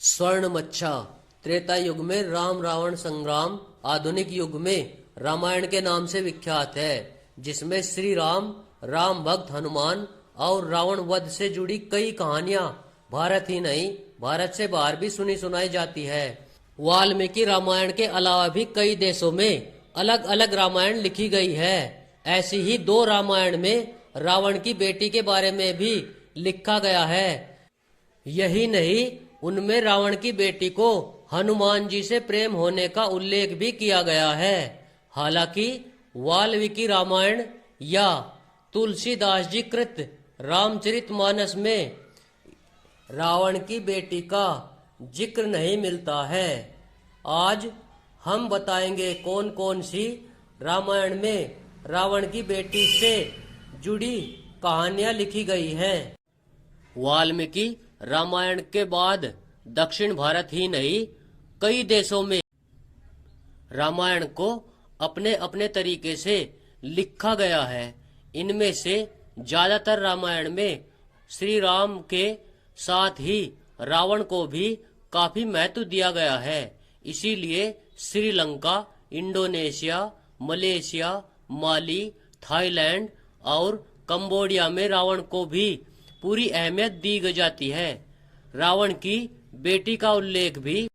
स्वर्ण मच्छा। त्रेता युग में राम रावण संग्राम आधुनिक युग में रामायण के नाम से विख्यात है, जिसमें श्री राम, राम भक्त हनुमान और रावण वध से जुड़ी कई कहानियां भारत ही नहीं भारत से बाहर भी सुनी सुनाई जाती है। वाल्मीकि रामायण के अलावा भी कई देशों में अलग अलग रामायण लिखी गई है। ऐसी ही दो रामायण में रावण की बेटी के बारे में भी लिखा गया है। यही नहीं, उनमें रावण की बेटी को हनुमान जी से प्रेम होने का उल्लेख भी किया गया है। हालांकि वाल्मीकि रामायण या तुलसीदास जी कृत रामचरितमानस में रावण की बेटी का जिक्र नहीं मिलता है। आज हम बताएंगे कौन कौन सी रामायण में रावण की बेटी से जुड़ी कहानियां लिखी गई हैं। वाल्मीकि रामायण के बाद दक्षिण भारत ही नहीं कई देशों में रामायण को अपने अपने तरीके से लिखा गया है। इनमें से ज्यादातर रामायण में श्री राम के साथ ही रावण को भी काफी महत्व दिया गया है। इसीलिए श्रीलंका, इंडोनेशिया, मलेशिया, माली, थाईलैंड और कंबोडिया में रावण को भी पूरी अहमियत दी जाती है। रावण की बेटी का उल्लेख भी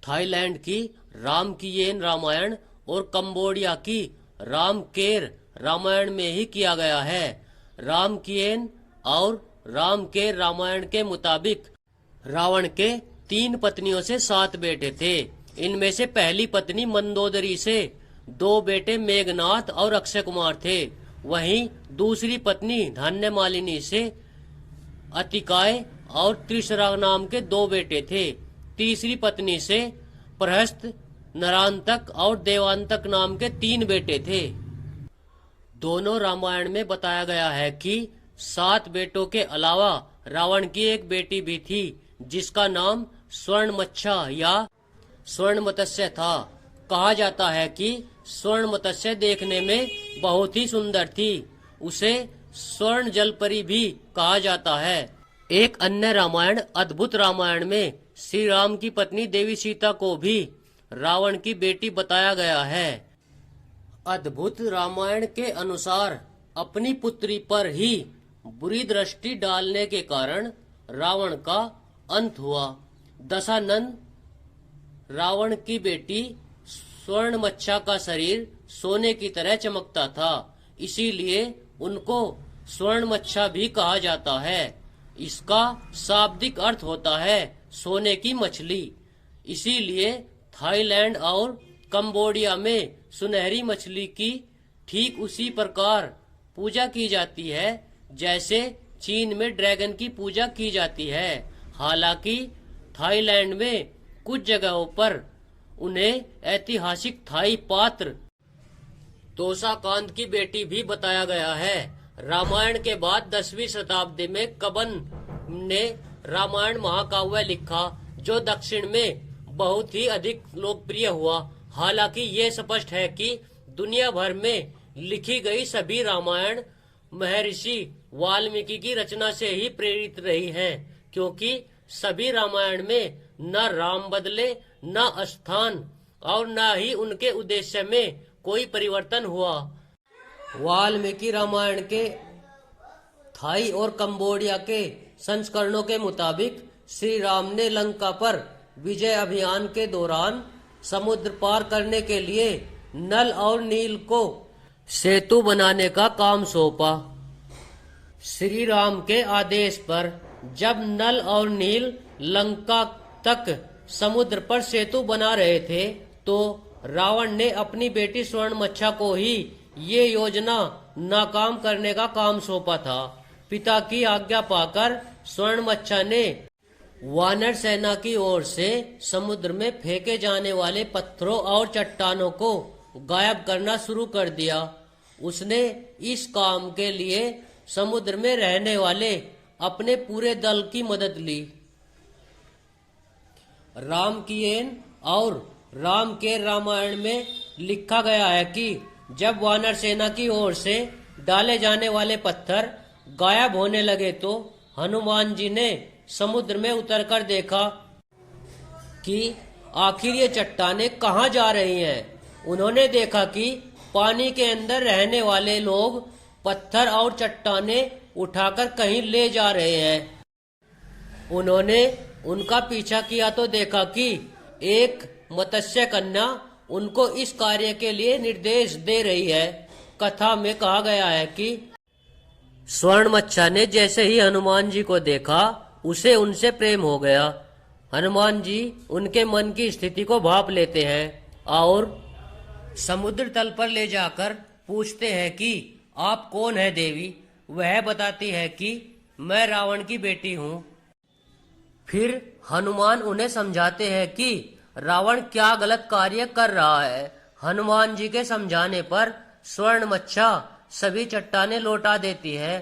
थाईलैंड की रामकीयन रामायण और कंबोडिया की रामकेर रामायण में ही किया गया है। रामकीयन और रामकेर रामायण के मुताबिक रावण के 3 पत्नियों से 7 बेटे थे। इनमें से पहली पत्नी मंदोदरी से 2 बेटे मेघनाथ और अक्षय कुमार थे। वहीं दूसरी पत्नी धान्यमालिनी से अतिकाय और त्रिशरा नाम के 2 बेटे थे। तीसरी पत्नी से प्रहस्त, नरांतक और देवांतक नाम के 3 बेटे थे। दोनों रामायण में बताया गया है कि 7 बेटों के अलावा रावण की एक बेटी भी थी, जिसका नाम स्वर्ण मच्छा या स्वर्ण मत्स्य था। कहा जाता है कि स्वर्ण मत्स्य देखने में बहुत ही सुंदर थी। उसे स्वर्ण जलपरी भी कहा जाता है। एक अन्य रामायण अद्भुत रामायण में श्री राम की पत्नी देवी सीता को भी रावण की बेटी बताया गया है। अद्भुत रामायण के अनुसार अपनी पुत्री पर ही बुरी दृष्टि डालने के कारण रावण का अंत हुआ। दशानन रावण की बेटी स्वर्ण मच्छा का शरीर सोने की तरह चमकता था, इसीलिए उनको स्वर्ण मच्छा भी कहा जाता है। इसका शाब्दिक अर्थ होता है सोने की मछली। इसीलिए थाईलैंड और कंबोडिया में सुनहरी मछली की ठीक उसी प्रकार पूजा की जाती है जैसे चीन में ड्रैगन की पूजा की जाती है। हालांकि थाईलैंड में कुछ जगहों पर उन्हें ऐतिहासिक थाई पात्र तोसाकांत की बेटी भी बताया गया है। रामायण के बाद 10वीं शताब्दी में कबन ने रामायण महाकाव्य लिखा, जो दक्षिण में बहुत ही अधिक लोकप्रिय हुआ। हालांकि ये स्पष्ट है कि दुनिया भर में लिखी गई सभी रामायण महर्षि वाल्मीकि की रचना से ही प्रेरित रही हैं, क्योंकि सभी रामायण में न राम बदले, न स्थान और न ही उनके उद्देश्य में कोई परिवर्तन हुआ। वाल्मीकि रामायण के थाई और कंबोडिया के संस्करणों के मुताबिक श्री राम ने लंका पर विजय अभियान के दौरान समुद्र पार करने के लिए नल और नील को सेतु बनाने का काम सौंपा। श्री राम के आदेश पर जब नल और नील लंका तक समुद्र पर सेतु बना रहे थे, तो रावण ने अपनी बेटी स्वर्ण मच्छा को ही ये योजना नाकाम करने का काम सौंपा था। पिता की आज्ञा पाकर स्वर्ण मच्छा ने वानर सेना की ओर से समुद्र में फेंके जाने वाले पत्थरों और चट्टानों को गायब करना शुरू कर दिया। उसने इस काम के लिए समुद्र में रहने वाले अपने पूरे दल की मदद ली। रामकीयन और रामकेर रामायण में लिखा गया है कि जब वानर सेना की ओर से डाले जाने वाले पत्थर गायब होने लगे, तो हनुमान जी ने समुद्र में उतरकर देखा कि आखिर ये चट्टानें कहाँ जा रही हैं। उन्होंने देखा कि पानी के अंदर रहने वाले लोग पत्थर और चट्टानें उठाकर कहीं ले जा रहे हैं। उन्होंने उनका पीछा किया तो देखा कि एक मत्स्य कन्या उनको इस कार्य के लिए निर्देश दे रही है। कथा में कहा गया है कि स्वर्ण मच्छा ने जैसे ही हनुमान जी को देखा उसे उनसे प्रेम हो गया। हनुमान जी उनके मन की स्थिति को भाप लेते हैं और समुद्र तल पर ले जाकर पूछते हैं कि आप कौन है देवी। वह बताती है कि मैं रावण की बेटी हूँ। फिर हनुमान उन्हें समझाते हैं कि रावण क्या गलत कार्य कर रहा है। हनुमान जी के समझाने पर स्वर्ण मच्छा सभी चट्टानें लौटा देती है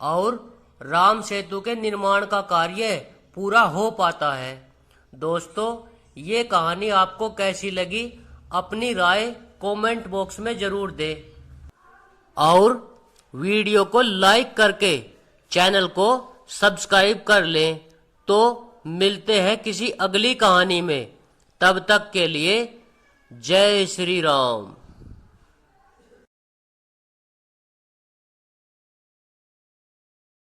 और राम सेतु के निर्माण का कार्य पूरा हो पाता है। दोस्तों, ये कहानी आपको कैसी लगी अपनी राय कमेंट बॉक्स में जरूर दें और वीडियो को लाइक करके चैनल को सब्सक्राइब कर लें। तो मिलते हैं किसी अगली कहानी में। तब तक के लिए जय श्री राम।